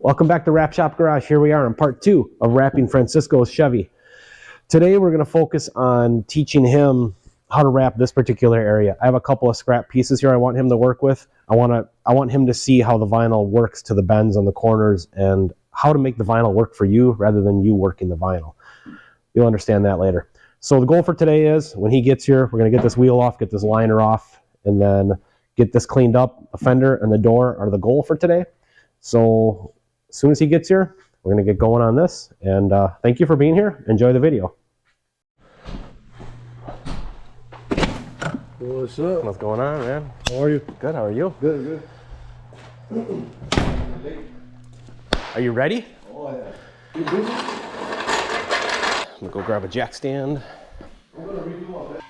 Welcome back to Wrap Shop Garage. Here we are in part 2 of wrapping Francisco's Chevy. Today we're going to focus on teaching him how to wrap this particular area. I have a couple of scrap pieces here I want him to work with. I want him to see how the vinyl works to the bends on the corners and how to make the vinyl work for you rather than you working the vinyl. You'll understand that later. So the goal for today is when he gets here, we're going to get this wheel off, get this liner off, and then get this cleaned up. The fender and the door are the goal for today. So as soon as he gets here, we're going to get going on this. And thank you for being here. Enjoy the video. What's up? What's going on, man? How are you? Good. How are you? Good, good. Are you ready? Oh, yeah. You busy? I'm going to go grab a jack stand. I'm going to redo all that.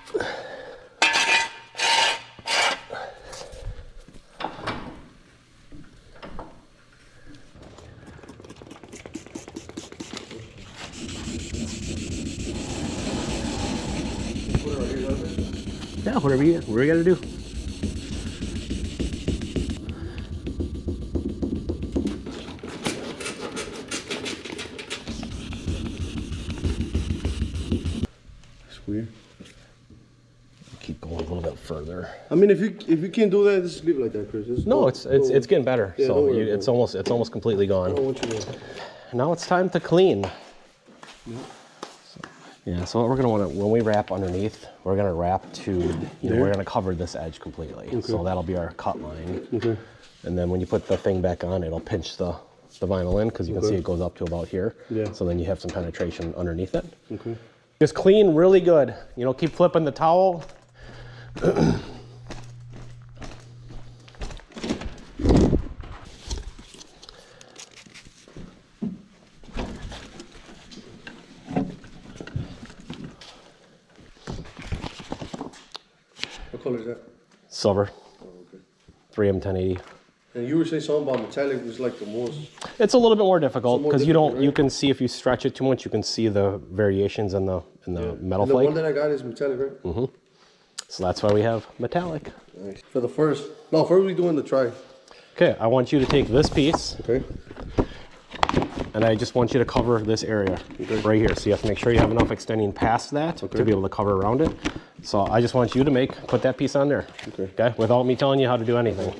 Yeah, whatever you gotta do. It's weird. Keep going a little bit further. I mean, if you can't do that, just leave it like that, Chris. No, it's getting better. Yeah, so it's almost completely gone. I don't want you to. Now it's time to clean. Yeah. Yeah, so what we're gonna want to, when we wrap underneath, we're gonna wrap to, we're gonna cover this edge completely. Okay. So that'll be our cut line. Okay. And then when you put the thing back on, it'll pinch the vinyl in because you can see it goes up to about here. Yeah. So then you have some penetration underneath it. Okay. Just clean really good. Keep flipping the towel. What color is that? Silver. Oh, okay. 3M 1080. And you were saying something about metallic was like the most. It's a little bit more difficult because right? you can see if you stretch it too much, you can see the variations in the metal flake. The one that I got is metallic, right? Mm-hmm. So that's why we have metallic. Nice. For the first we're doing the try. Okay, I want you to take this piece. Okay. And I just want you to cover this area right here. So you have to make sure you have enough extending past that to be able to cover around it. So I just want you to put that piece on there. Okay. Without me telling you how to do anything.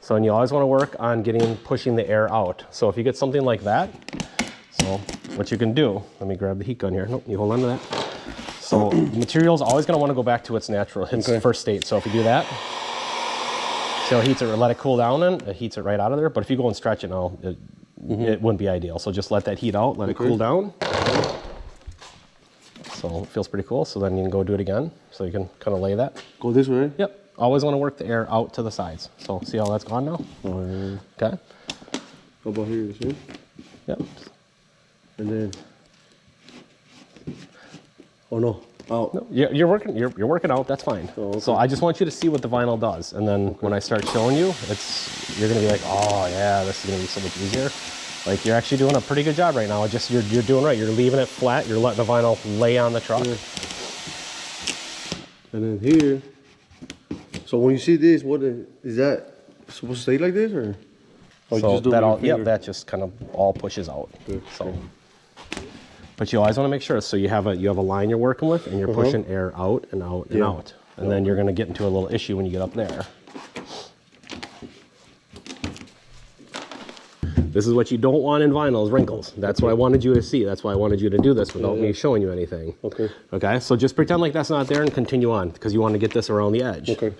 So, and you always want to work on pushing the air out. So if you get something like that, so what you can do, let me grab the heat gun here. Nope, you hold on to that. So the material's always going to want to go back to its first state. So if you do that, see how it heats it, or let it cool down, and it heats it right out of there. But if you go and stretch it now, it wouldn't be ideal. So just let that heat out, let it cool down. So it feels pretty cool. So then you can go do it again. So you can kind of lay that. Go this way? Yep. Always want to work the air out to the sides. So see how that's gone now? Oh, yeah. Okay. How about here, see? Yep. And then, oh no, out. No, you're working out, that's fine. Oh, okay. So I just want you to see what the vinyl does. And then when I start showing you, you're gonna be like, oh yeah, this is gonna be so much easier. Like you're actually doing a pretty good job right now. Just you're doing right. You're leaving it flat, you're letting the vinyl lay on the truck. Yeah. And then here, so when you see this, is that supposed to stay like this, or? Oh, so that just kind of all pushes out. Okay. So, but you always want to make sure. So you have a line you're working with, and you're pushing air out and out and out, and then you're going to get into a little issue when you get up there. This is what you don't want in vinyl is wrinkles. That's what I wanted you to see. That's why I wanted you to do this without me showing you anything. Okay. Okay. So just pretend like that's not there and continue on because you want to get this around the edge. Okay.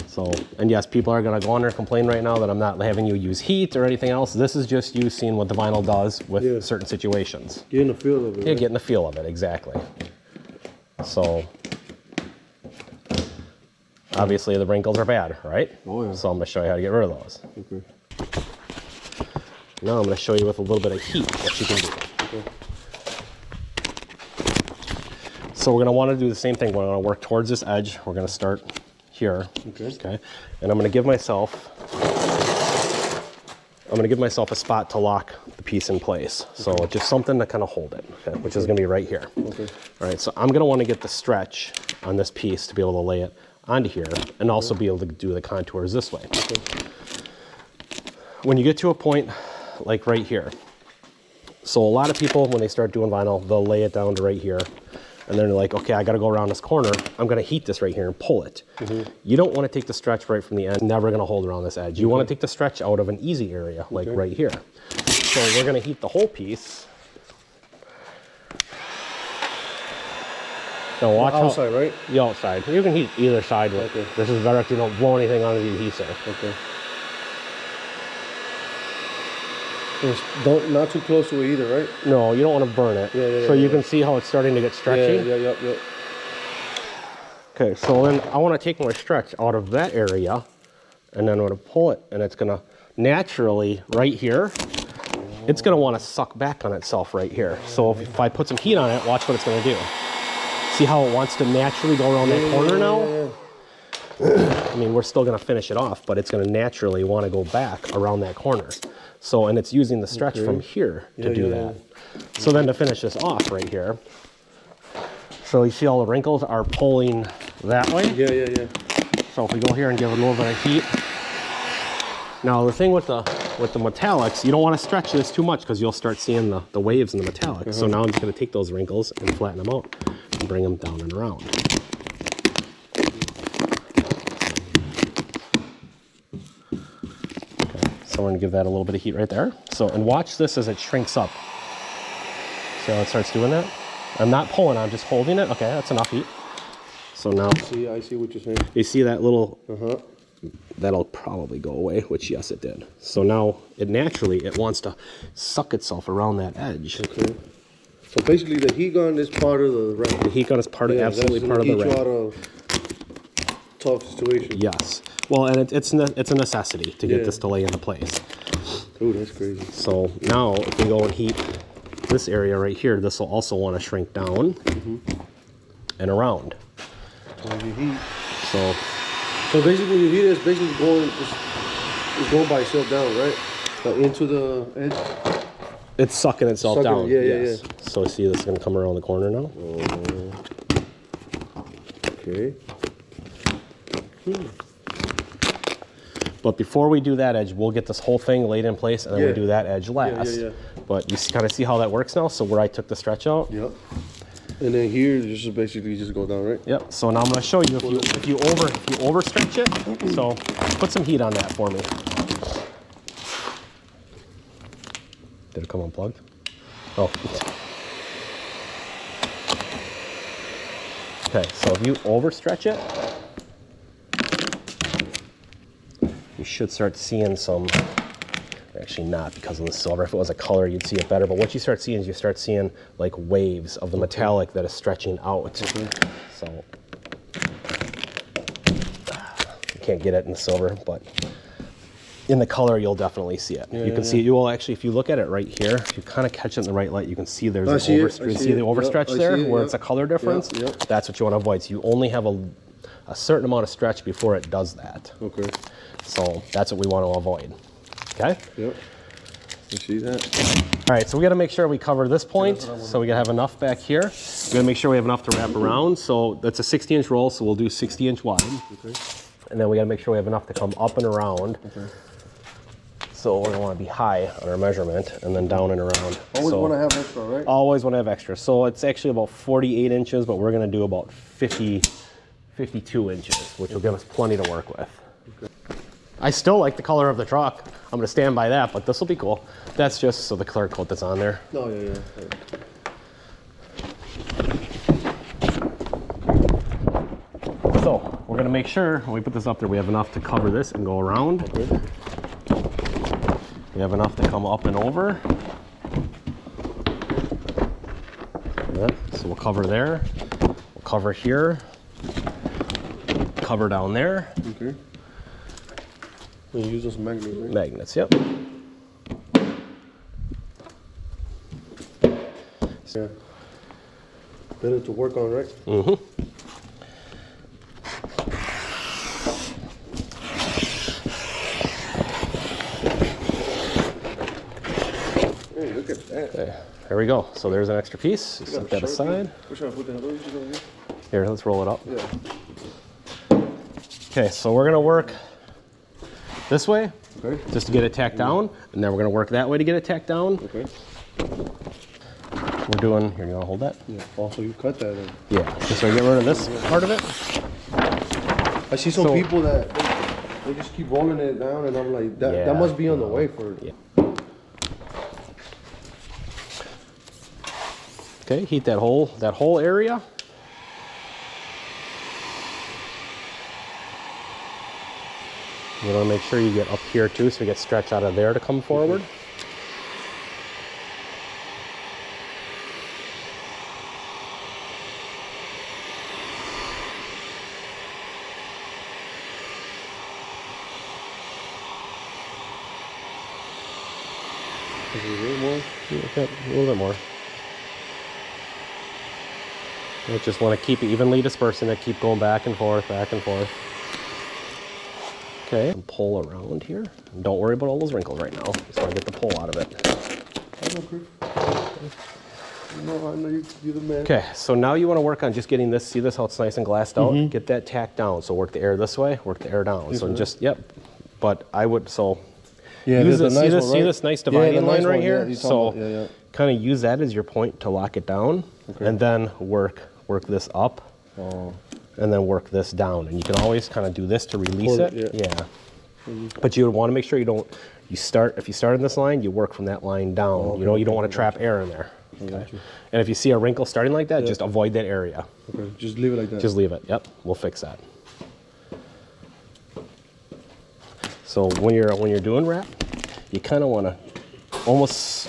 So, and yes, people are going to go on there and complain right now that I'm not having you use heat or anything else. This is just you seeing what the vinyl does with certain situations. Getting the feel of it. Yeah, getting the feel of it, exactly. So, obviously the wrinkles are bad, right? Oh, yeah. So I'm going to show you how to get rid of those. Okay. Now I'm going to show you with a little bit of heat what you can do. Okay. So we're going to want to do the same thing. We're going to work towards this edge. We're going to start here. Okay. And I'm going to give myself a spot to lock the piece in place. So just something to kind of hold it, which is going to be right here. Okay. All right. So I'm going to want to get the stretch on this piece to be able to lay it onto here and also be able to do the contours this way. Okay. when you get to a point like right here, so a lot of people, when they start doing vinyl, they'll lay it down to right here. And then they're like, okay, I got to go around this corner. I'm going to heat this right here and pull it. You don't want to take the stretch right from the end. Never going to hold around this edge. You want to take the stretch out of an easy area, like right here. So we're going to heat the whole piece. Now watch the outside, right? The outside. You can heat either side. Okay. This is better if you don't blow anything onto the adhesive. Okay. Not too close to it either, right? No, you don't want to burn it. So you can see how it's starting to get stretchy. Yeah. Okay, so then I want to take my stretch out of that area, and then I'm going to pull it, and it's going to naturally, right here, it's going to want to suck back on itself right here. So if I put some heat on it, watch what it's going to do. See how it wants to naturally go around that corner now? I mean, we're still going to finish it off, but it's going to naturally want to go back around that corner. So, and it's using the stretch from here to do that. So then to finish this off right here, so you see all the wrinkles are pulling that way? Yeah. So if we go here and give it a little bit of heat. Now the thing with the metallics, you don't want to stretch this too much because you'll start seeing the waves in the metallics. So now I'm just going to take those wrinkles and flatten them out and bring them down and around. So we're going to give that a little bit of heat right there. So, and watch this as it shrinks up. See how it starts doing that? I'm not pulling, I'm just holding it. Okay, that's enough heat. So now, I see what you're saying. You see that little, that'll probably go away, which yes, it did. So now it wants to suck itself around that edge. Okay. So basically the heat gun is part of the wrap. The heat gun is absolutely part of the wrap. Out of tough situation. Yes. Well, and it's a necessity to get this to lay into place. Oh, that's crazy. So now if we go and heat this area right here, this will also want to shrink down and around. So basically your heat is basically going by itself down, right? Into the edge? It's sucking itself down. Yeah. So see, this is going to come around the corner now. Okay. But before we do that edge, we'll get this whole thing laid in place, and then we do that edge last. Yeah. But you kind of see how that works now? So where I took the stretch out? Yep. And then here, this is basically just go down, right? Yep. So now I'm going to show you if you overstretch it. So put some heat on that for me. Did it come unplugged? Oh. Okay, so if you overstretch it, you should start seeing some, actually not because of the silver. If it was a color, you'd see it better. But what you start seeing is you start seeing like waves of the metallic that is stretching out. So you can't get it in the silver, but in the color, you'll definitely see it. You can see it. You will actually, if you look at it right here, if you kind of catch it in the right light, you can see there's an overstretch. You see the overstretch there, where it's a color difference? That's what you want to avoid. So you only have a certain amount of stretch before it does that. Okay. So that's what we want to avoid. Okay? Yep. You see that? All right, so we got to make sure we cover this point. So we got to have enough back here. We got to make sure we have enough to wrap around. So that's a 60-inch roll, so we'll do 60-inch wide. Okay. And then we got to make sure we have enough to come up and around. Okay. So we're going to want to be high on our measurement and then down and around. Always want to have extra, right? Always want to have extra. So it's actually about 48 inches, but we're going to do about 52 inches, which will give us plenty to work with. Okay. I still like the color of the truck. I'm going to stand by that, but this will be cool. That's just so the clear coat that's on there. Oh, yeah. So we're going to make sure when we put this up there, we have enough to cover this and go around. Okay. We have enough to come up and over. So we'll cover there. We'll cover here. Cover down there. Okay. We'll use those magnets, right? Magnets, yep. Yeah. Better to work on, right? Mm-hmm. Hey, look at that. Okay, there we go. So there's an extra piece. Set that aside. Here, let's roll it up. Yeah. Okay, so we're gonna work this way, Okay. just to get it tacked down, and then we're gonna work that way to get it tacked down. Okay. We're doing, here, you wanna hold that? Yeah. Also, you cut that. Then. Yeah, just so I get rid of this part of it. I see some people that they just keep rolling it down, and I'm like, that must be on the way for it. Yeah. Okay, heat that whole area. You want to make sure you get up here too, so we get stretch out of there to come forward. Is it a little more? Okay, a little bit more. You just want to keep it evenly dispersing it, keep going back and forth, back and forth. Okay, and pull around here. And don't worry about all those wrinkles right now. Just want to get the pull out of it. No, I know you're the man. Okay, so now you want to work on just getting this, see this, how it's nice and glassed out? Get that tacked down. So work the air this way, work the air down. So just, yep. But I would, so yeah, use this, nice see this nice dividing line right here? Yeah, so kind of use that as your point to lock it down, and then work this up, and then work this down. And you can always kind of do this to release it. Yeah. But you would want to make sure you don't, if you start in this line, you work from that line down. You know, you don't want to trap air in there. Okay. And if you see a wrinkle starting like that, just avoid that area. Okay, just leave it like that. Just leave it, yep, we'll fix that. So when you're doing wrap, you kind of want to almost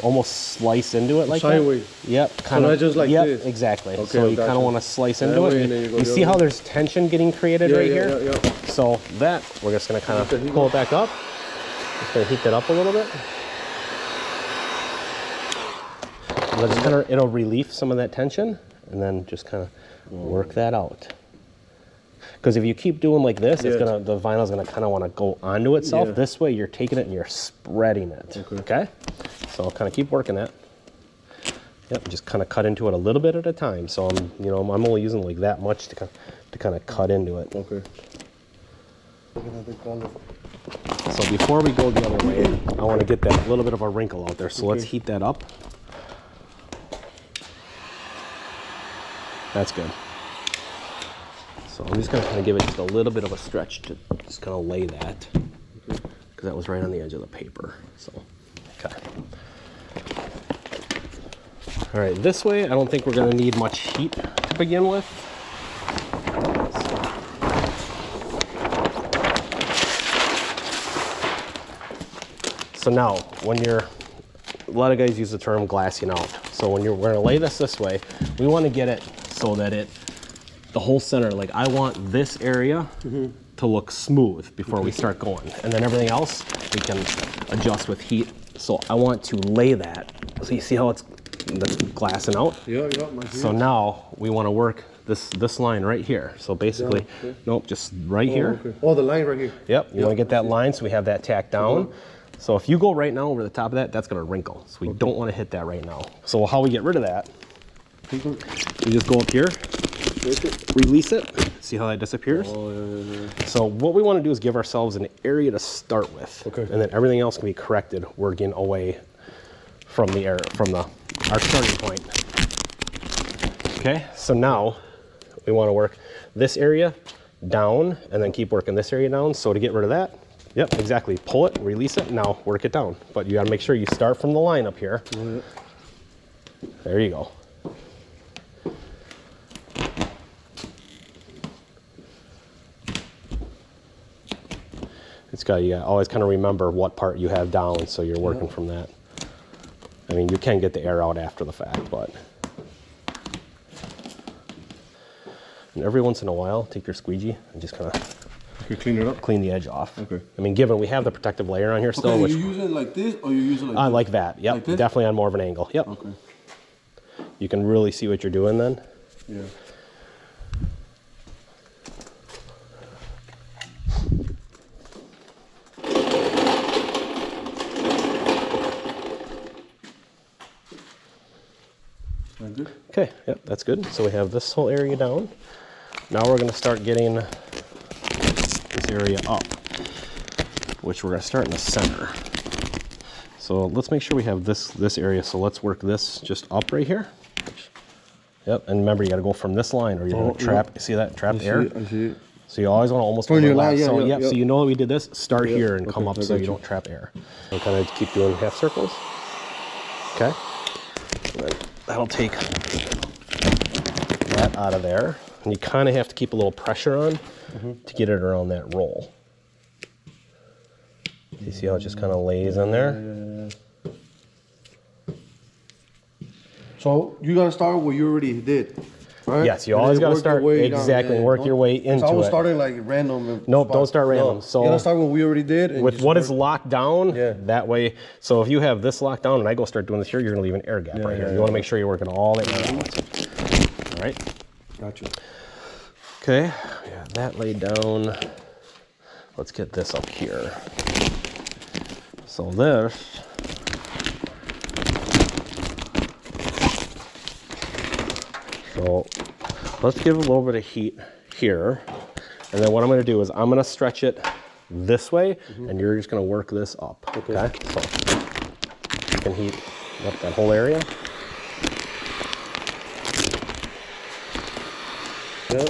slice into it like sideways. That. Yep, kind of. Just like this. Exactly. Okay, so you kind of want to slice into it. You see how there's tension getting created right here? Yeah. So that, we're just going to kind of pull it back up. Just going to heat that up a little bit. And just kind of, it'll relieve some of that tension, and then just kind of work that out. Because if you keep doing like this, it's gonna, the vinyl's gonna kind of want to go onto itself. Yeah. This way, you're taking it and you're spreading it. Okay? So kind of keep working that. Yep, just kind of cut into it a little bit at a time. So I'm only using like that much to kind of cut into it. Okay. So before we go the other way, I want to get that little bit of a wrinkle out there. So let's heat that up. That's good. So I'm just going to kind of give it just a little bit of a stretch to just kind of lay that, because that was right on the edge of the paper. So, okay. All right, this way I don't think we're going to need much heat to begin with. So now, when you're, a lot of guys use the term glassing out. So when we're going to lay this way, we want to get it so that the whole center, like I want this area to look smooth before we start going. And then everything else, we can adjust with heat. So I want to lay that. So you see how it's glassing out? Yeah. So now we want to work this line right here. So basically, nope, just right here. Okay. Oh, the line right here. Yep, you want to get that line so we have that tacked down. So if you go right now over the top of that, that's going to wrinkle. So we don't want to hit that right now. So how we get rid of that, we just go up here, release it, see how that disappears? So what we want to do is give ourselves an area to start with. And then everything else can be corrected working away from our starting point. Okay, so now we want to work this area down and then keep working this area down. So to get rid of that, yep, exactly. Pull it, release it, now work it down. But you gotta make sure you start from the line up here. There you go. You gotta always kind of remember what part you have down, so you're working from that. I mean, you can get the air out after the fact, but. And every once in a while, take your squeegee and just kind of clean it up, clean the edge off. Okay. I mean, given we have the protective layer on here still, Okay, which you use it like this, or you use it like this? Like that. Yep, like this? Definitely on more of an angle. Yep. Okay. You can really see what you're doing then. Yeah. Good. Okay, yep, that's good. So we have this whole area down. Now we're going to start getting this area up. which we're gonna start in the center. So let's make sure we have this area. So let's work this just up right here. Yep, and remember, you gotta go from this line or you're gonna trap, see that trapped air? I see it. So you always wanna almost Turn your overlap. line, yeah, So yeah, yep, yeah. so you know that we did this, start Yeah, here and come okay, up so you don't trap air. And kind of keep doing half circles. Okay. And then that'll take that out of there. And you kind of have to keep a little pressure on to get it around that roll. You see how it just kind of lays in there? So you gotta start what you already did, right? Yes, you always gotta start exactly, work your way into it. I was starting like random. Nope, don't start random. No, So you gotta start what we already did. And with what is locked down, Yeah. that way. So if you have this locked down and I go start doing this here, you're gonna leave an air gap right here. You wanna make sure you're working all the air out. All right? Gotcha. Okay, we got that laid down. Let's get this up here. So this, so let's give a little bit of heat here. And then what I'm gonna do is I'm gonna stretch it this way and you're just gonna work this up, okay? So you can heat up that whole area. Yeah.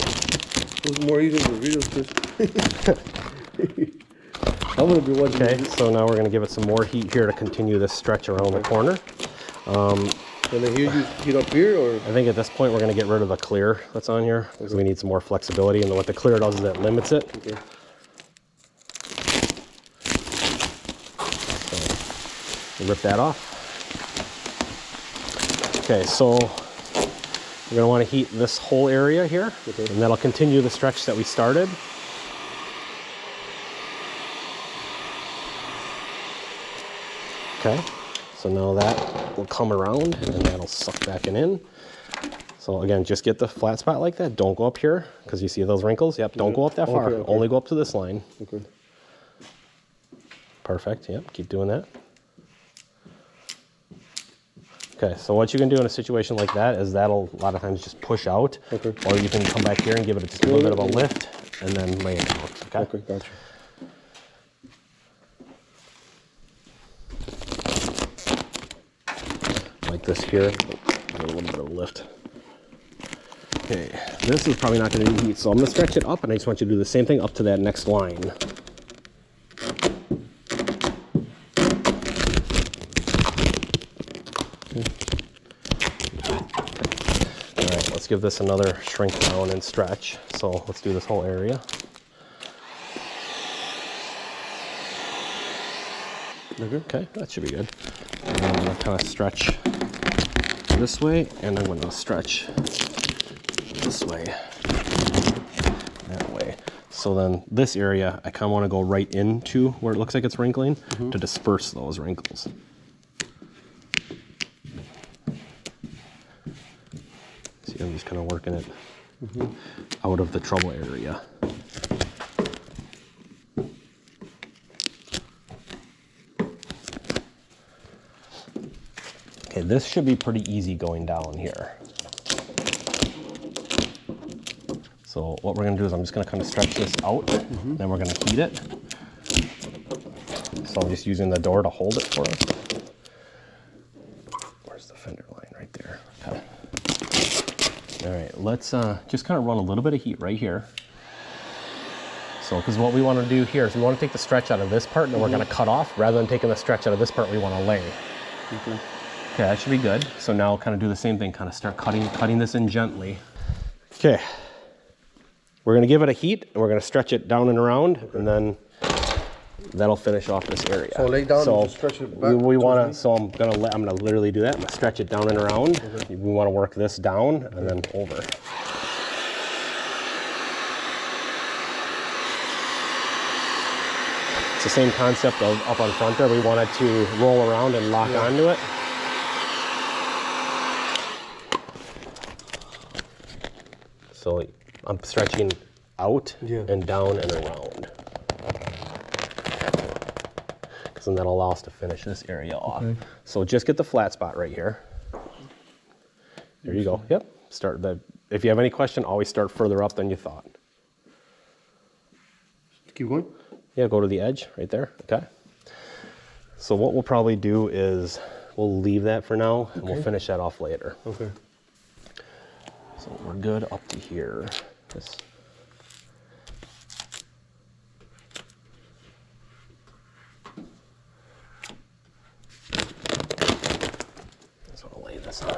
It was more easy than the videos, Chris. I'm gonna be watching. Okay, so now we're gonna give it some more heat here to continue this stretch around the corner. And then here you heat up here, or I think at this point we're gonna get rid of the clear that's on here because we need some more flexibility, and what the clear does is it limits it. okay. So rip that off. Okay, so we're gonna wanna heat this whole area here, and that'll continue the stretch that we started. Okay, so now that will come around and that'll suck back in. So again, just get the flat spot like that. Don't go up here because you see those wrinkles. Yep, don't go up that far. Okay. Only go up to this line. Okay. Perfect, yep, keep doing that. Okay, so what you can do in a situation like that is that'll a lot of times just push out. Okay. Or you can come back here and give it just a little bit of a lift and then lay it down, okay? Okay, gotcha. Like this here, a little bit of a lift. Okay, this is probably not going to need heat, so I'm going to stretch it up, and I just want you to do the same thing up to that next line. All right, let's give this another shrink down and stretch. So let's do this whole area. Okay, that should be good. And I'm going to kind of stretch this way, and I'm going to stretch this way, that way. So then this area, I kind of want to go right into where it looks like it's wrinkling to disperse those wrinkles. See, I'm just kind of working it out of the trouble area. Okay, this should be pretty easy going down here. So what we're gonna do is I'm just gonna kind of stretch this out, then we're gonna heat it. So I'm just using the door to hold it for us. Where's the fender line? Right there. Okay. All right, let's just kind of run a little bit of heat right here. So, because what we wanna do here is we wanna take the stretch out of this part and then we're gonna cut off. Rather than taking the stretch out of this part, we wanna lay. Okay, that should be good. So now kind of do the same thing, kind of start cutting this in gently. Okay, we're gonna give it a heat and we're gonna stretch it down and around and then that'll finish off this area. So lay down so and stretch it back. we wanna, so I'm gonna literally do that. I'm gonna stretch it down and around. We wanna work this down and then over. It's the same concept of up on front there. We want it to roll around and lock onto it. So I'm stretching out and down and around. Because then that'll allow us to finish this area off. Okay. So just get the flat spot right here. There you go. Yep. Start the. If you have any question, always start further up than you thought. Keep going. Yeah, go to the edge right there. Okay. So what we'll probably do is we'll leave that for now, and we'll finish that off later. Okay. So we're good up to here. This. So I'll lay this on.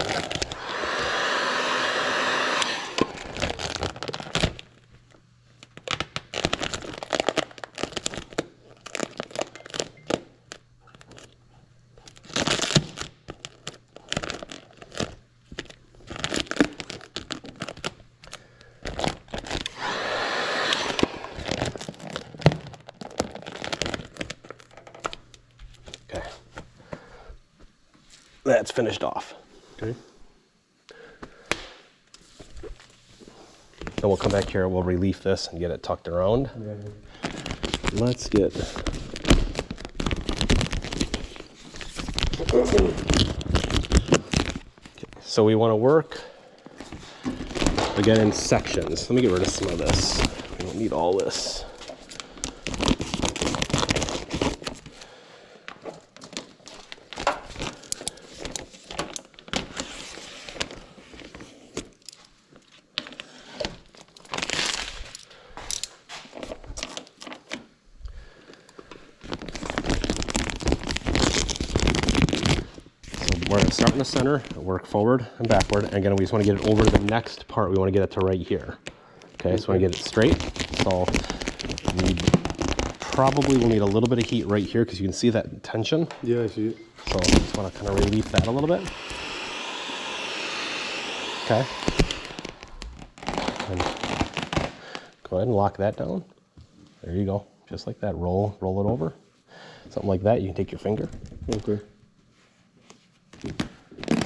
That's finished off. Okay. Then we'll come back here, we'll relief this and get it tucked around. Yeah. Let's get... Okay. So we want to work, again, in sections. Let me get rid of some of this. We don't need all this. We're going to start in the center, work forward and backward, and again, we just want to get it over to the next part. We want to get it to right here. Okay, so we want to get it straight. So we probably will need a little bit of heat right here because you can see that tension. Yeah, I see it. So I just want to kind of relieve that a little bit. Okay. And go ahead and lock that down. There you go. Just like that. Roll it over. Something like that. You can take your finger. Okay.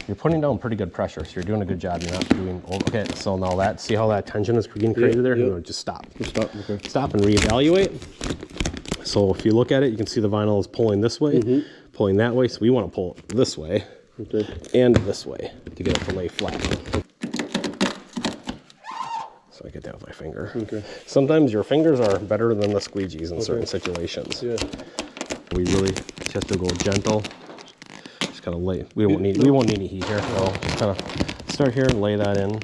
You're putting down pretty good pressure, so you're doing a good job. You're not doing... Okay, so now that, see how that tension is getting created there? Yeah. You know, just stop. Just stop, okay. Stop and reevaluate. So if you look at it, you can see the vinyl is pulling this way, pulling that way. So we want to pull it this way and this way to get it to lay flat. So I get that with my finger. Okay. Sometimes your fingers are better than the squeegees in certain situations. Yeah. We really just have to go gentle. Just kind of lay. We won't need any heat here. So just kind of start here and lay that in.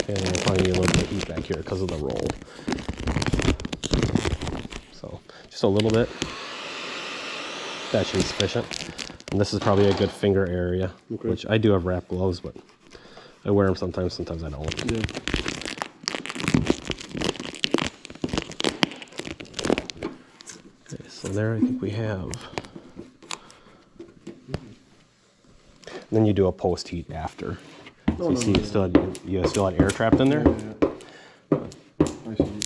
And we'll probably need a little bit of heat back here because of the roll. So just a little bit. That should be sufficient. And this is probably a good finger area, which I do have wrap gloves, but I wear them sometimes, sometimes I don't. Yeah. Okay, so there I think we have. And then you do a post heat after. So you see you still had air trapped in there. I see.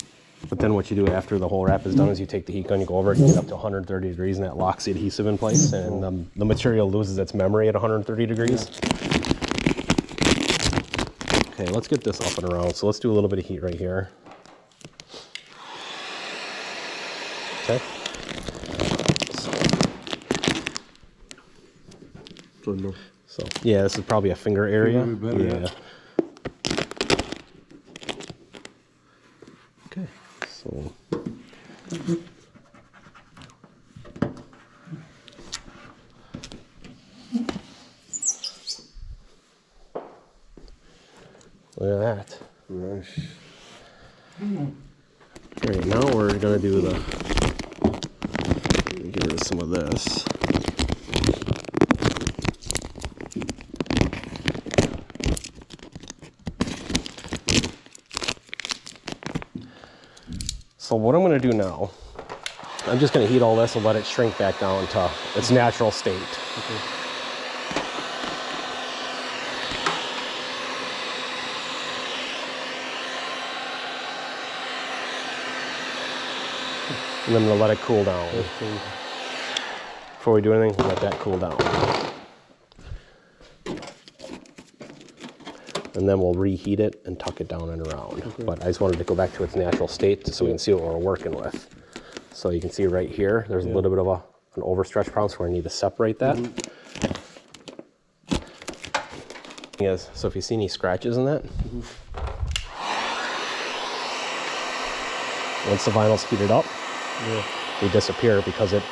But then what you do after the whole wrap is done is you take the heat gun, you go over it, you get up to 130 degrees, and that locks the adhesive in place, and the material loses its memory at 130 degrees. Okay, let's get this up and around. So let's do a little bit of heat right here. Okay. So yeah, this is probably a finger area. Yeah. Okay. So. Look at that. Nice. All right, now we're gonna do the. Get rid of some of this. So what I'm going to do now, I'm just going to heat all this and let it shrink back down to its natural state. Okay. And then I'm going to let it cool down. Before we do anything, let that cool down. And then we'll reheat it and tuck it down and around. Okay. But I just wanted to go back to its natural state so we can see what we're working with. So you can see right here, there's a little bit of an overstretch problem, so we need to separate that. Is so if you see any scratches in that, once the vinyl's heated up, they disappear because it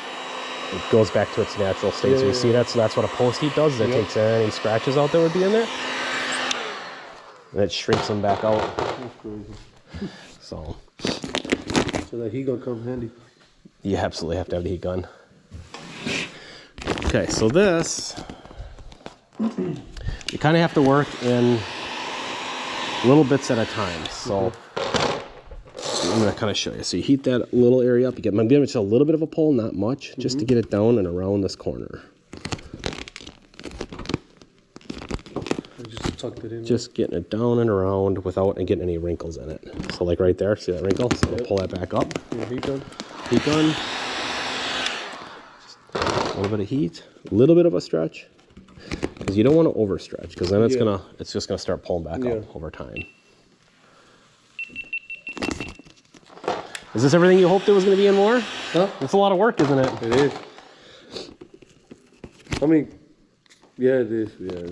goes back to its natural state. So you see that? So that's what a post heat does. Is it takes any scratches out that would be in there, and it shrinks them back out. That's crazy. So that heat gun comes handy. You absolutely have to have the heat gun. Okay, so this, you kind of have to work in little bits at a time. So I'm going to kind of show you. So you heat that little area up. You get maybe just a little bit of a pull, not much, just to get it down and around this corner. I just tucked it in. Just getting it down and around without getting any wrinkles in it. So like right there, see that wrinkle? So we'll pull that back up. Heat gun. Heat gun. Just a little bit of heat, a little bit of a stretch. Because you don't want to overstretch, because then it's just gonna start pulling back up over time. Is this everything you hoped it was gonna be and more? Huh? It's a lot of work, isn't it? It is. I mean, yeah, it is. Yeah.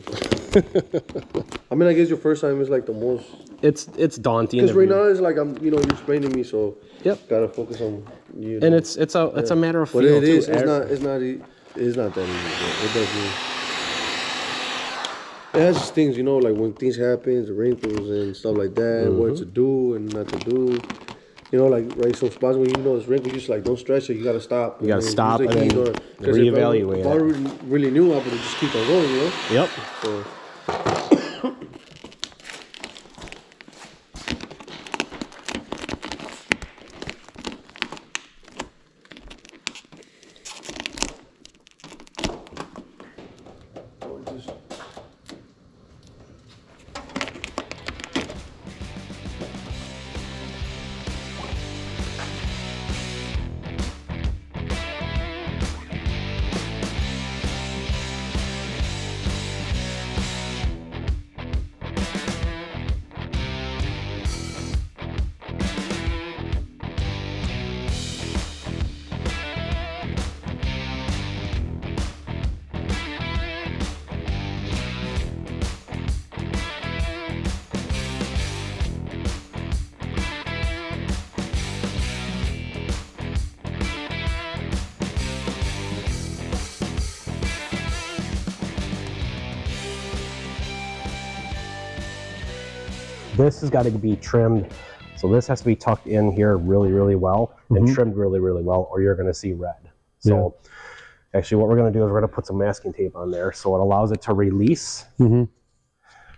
I mean, I guess your first time is like the most. It's daunting. Because right now it's like you're explaining me, so gotta focus on you. And it's a matter of feel but it too. is. It's not that easy. It doesn't. It has its things, like when things happen, the wrinkles and stuff like that, what to do and not to do. Like some spots when this wrinkle, you just like don't stretch it. You gotta stop. You gotta stop and then reevaluate. If I really knew, I would have just keep on going. Yep. So. This has got to be trimmed. So this has to be tucked in here really, really well and trimmed really, really well, or you're going to see red. So actually what we're going to do is we're going to put some masking tape on there so it allows it to release.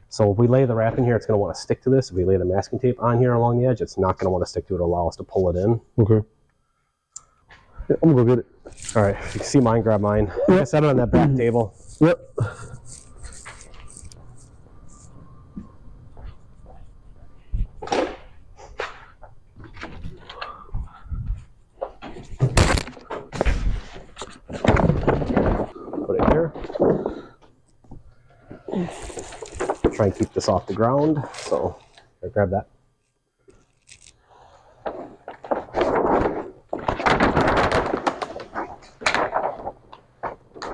So if we lay the wrap in here, it's going to want to stick to this. If we lay the masking tape on here along the edge, it's not going to want to stick to it. It'll allow us to pull it in. Okay. Yeah, I'm going to go get it. All right. If you can see mine, grab mine. I set it on that back table. Yep. Put it here. Try and keep this off the ground. So grab that.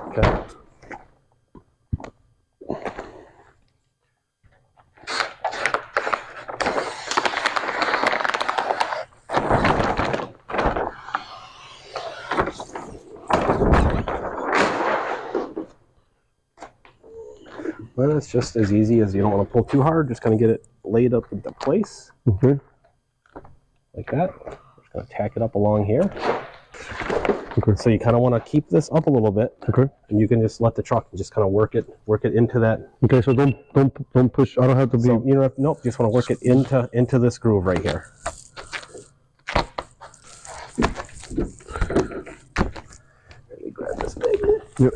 Okay. Well, it's just as easy as you don't want to pull too hard. Just kind of get it laid up into place. Like that. Just going to tack it up along here. Okay. So you kind of want to keep this up a little bit. Okay. And you can just let the truck just kind of work it into that. Okay. So don't push. I don't have to be. So you know, nope. Just want to work it into this groove right here. Let me grab this baby. Yep.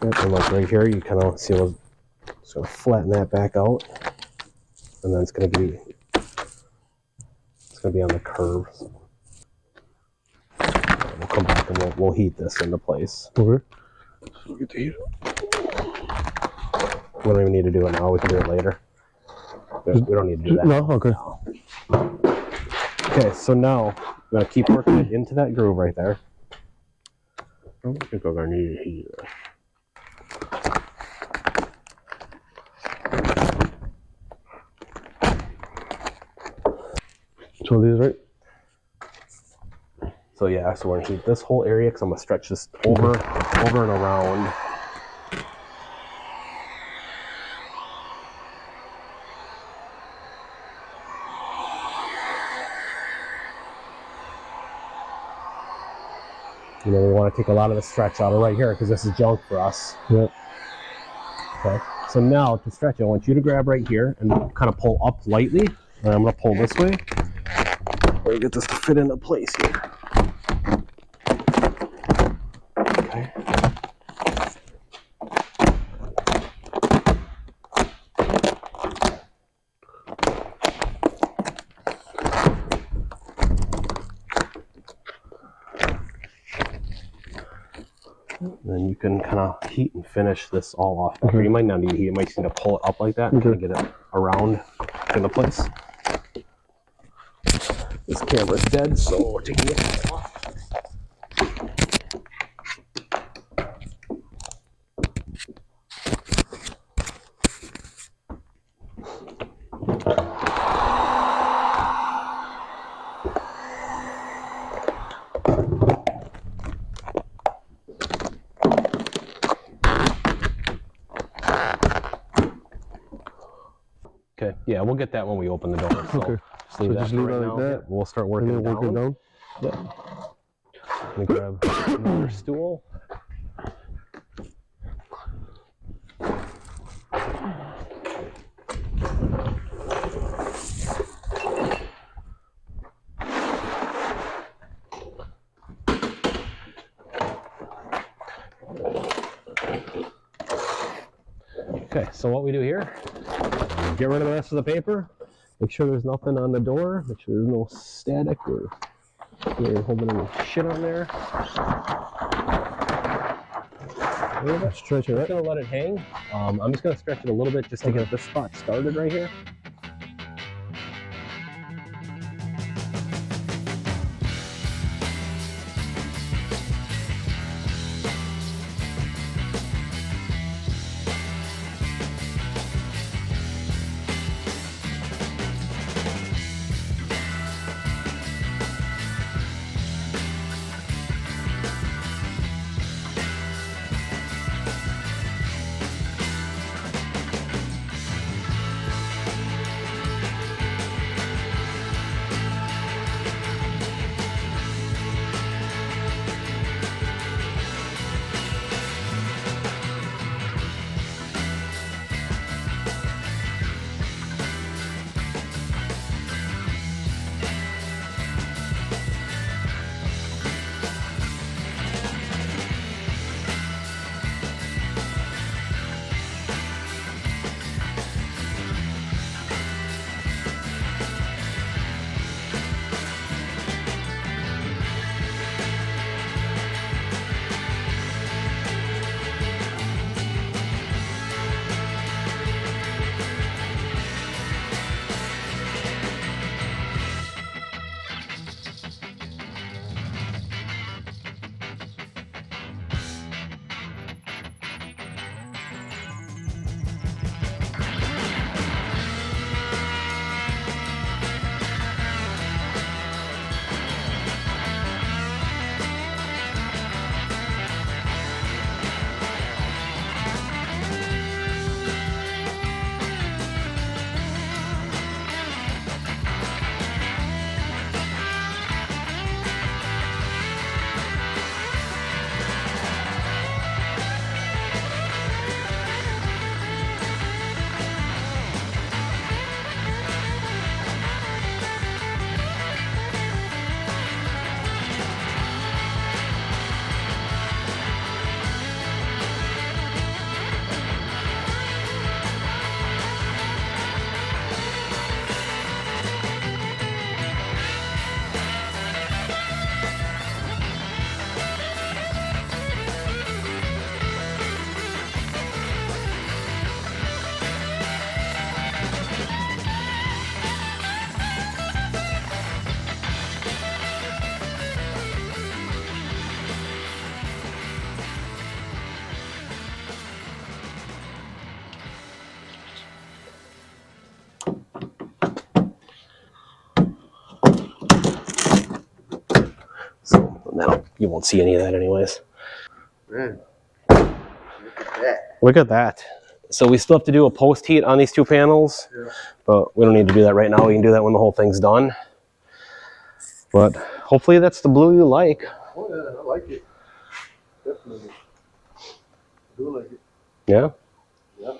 And like right here, you kind of see it's going to flatten that back out, and then it's going to be on the curve. We'll come back and we'll heat this into place. Okay. So get the heat. We don't even need to do it now. We can do it later. We don't need to do that. No. Okay. Okay. So now we're going to keep working it into that groove right there. don't think I'm gonna need it here. So these right? So yeah, so we're gonna heat this whole area because I'm gonna stretch this over and around. You know, we want to take a lot of the stretch out of right here because this is junk for us. Yep. Okay. So now to stretch it, I want you to grab right here and kind of pull up lightly. And I'm gonna pull this way. We're gonna get this to fit into place here. Okay. Then you can kind of heat and finish this all off. You might not need to heat, you might just need to pull it up like that and kind of get it around in the place. This camera's dead, so we're taking it off. Okay, yeah, we'll get that when we open the door. So Okay. just leave that just leave right it like now. that. We'll start working And then work it down. Yeah. Let me grab another stool. Okay, so what we do here, get rid of the rest of the paper, make sure there's nothing on the door, make sure there's no static or you're holding any shit on there. Stretch it I'm right. just gonna let it hang. I'm just gonna stretch it a little bit just to get this spot started right here. won't see any of that anyways. Man, look at that. Look at that. So we still have to do a post heat on these 2 panels, but we don't need to do that right now. We can do that when the whole thing's done. But hopefully that's the blue you like. Oh yeah, I like it. Definitely. I do like it. Yeah? Yeah.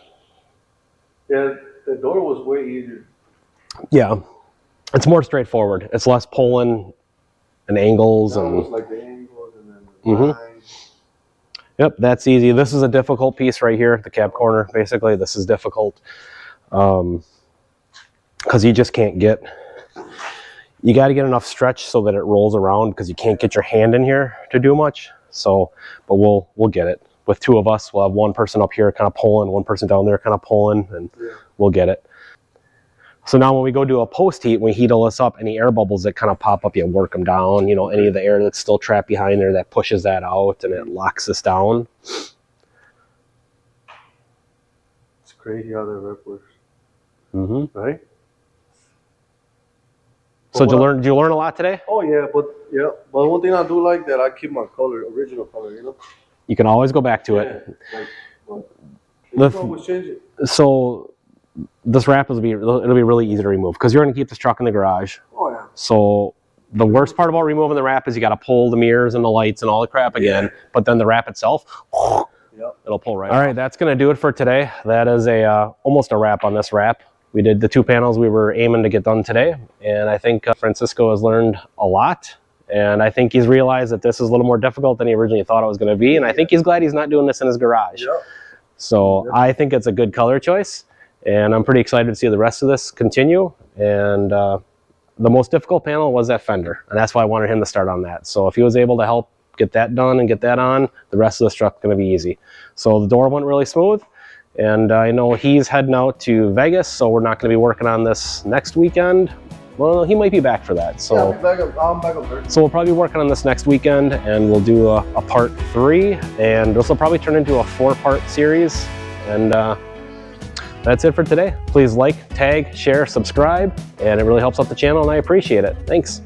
Yeah, the door was way easier. Yeah. It's more straightforward. It's less pulling and angles. That and was like the angles and then the lines. Yep, that's easy. This is a difficult piece right here, the cab corner, basically. This is difficult because you just can't get, you got to get enough stretch so that it rolls around because you can't get your hand in here to do much. So, but we'll get it. With 2 of us, we'll have 1 person up here kind of pulling, 1 person down there kind of pulling, and we'll get it. So now when we go do a post heat, we heat all this up, any air bubbles that kind of pop up, you work them down, you know, any of the air that's still trapped behind there, that pushes that out and it locks this down. It's crazy how that rep works. Right? So did you learn a lot today? Oh yeah, but one thing I do like that I keep my color, original color, you know? You can always go back to it. So this wrap it'll be really easy to remove because you're going to keep this truck in the garage. Oh yeah. So the worst part about removing the wrap is you got to pull the mirrors and the lights and all the crap again. But then the wrap itself, it'll pull right. All right, that's going to do it for today. That is almost a wrap on this wrap. We did the 2 panels we were aiming to get done today, and I think Francisco has learned a lot. And I think he's realized that this is a little more difficult than he originally thought it was going to be. And I think he's glad he's not doing this in his garage. So I think it's a good color choice. And I'm pretty excited to see the rest of this continue. And the most difficult panel was that fender. And that's why I wanted him to start on that. So if he was able to help get that done and get that on, the rest of this truck's going to be easy. So the door went really smooth. And I know he's heading out to Vegas, so we're not going to be working on this next weekend. Well, he might be back for that. So, I'm back on Thursday. So we'll probably be working on this next weekend, and we'll do a part 3, and this will probably turn into a 4-part series. And that's it for today. Please like, tag, share, subscribe, and it really helps out the channel, and I appreciate it. Thanks.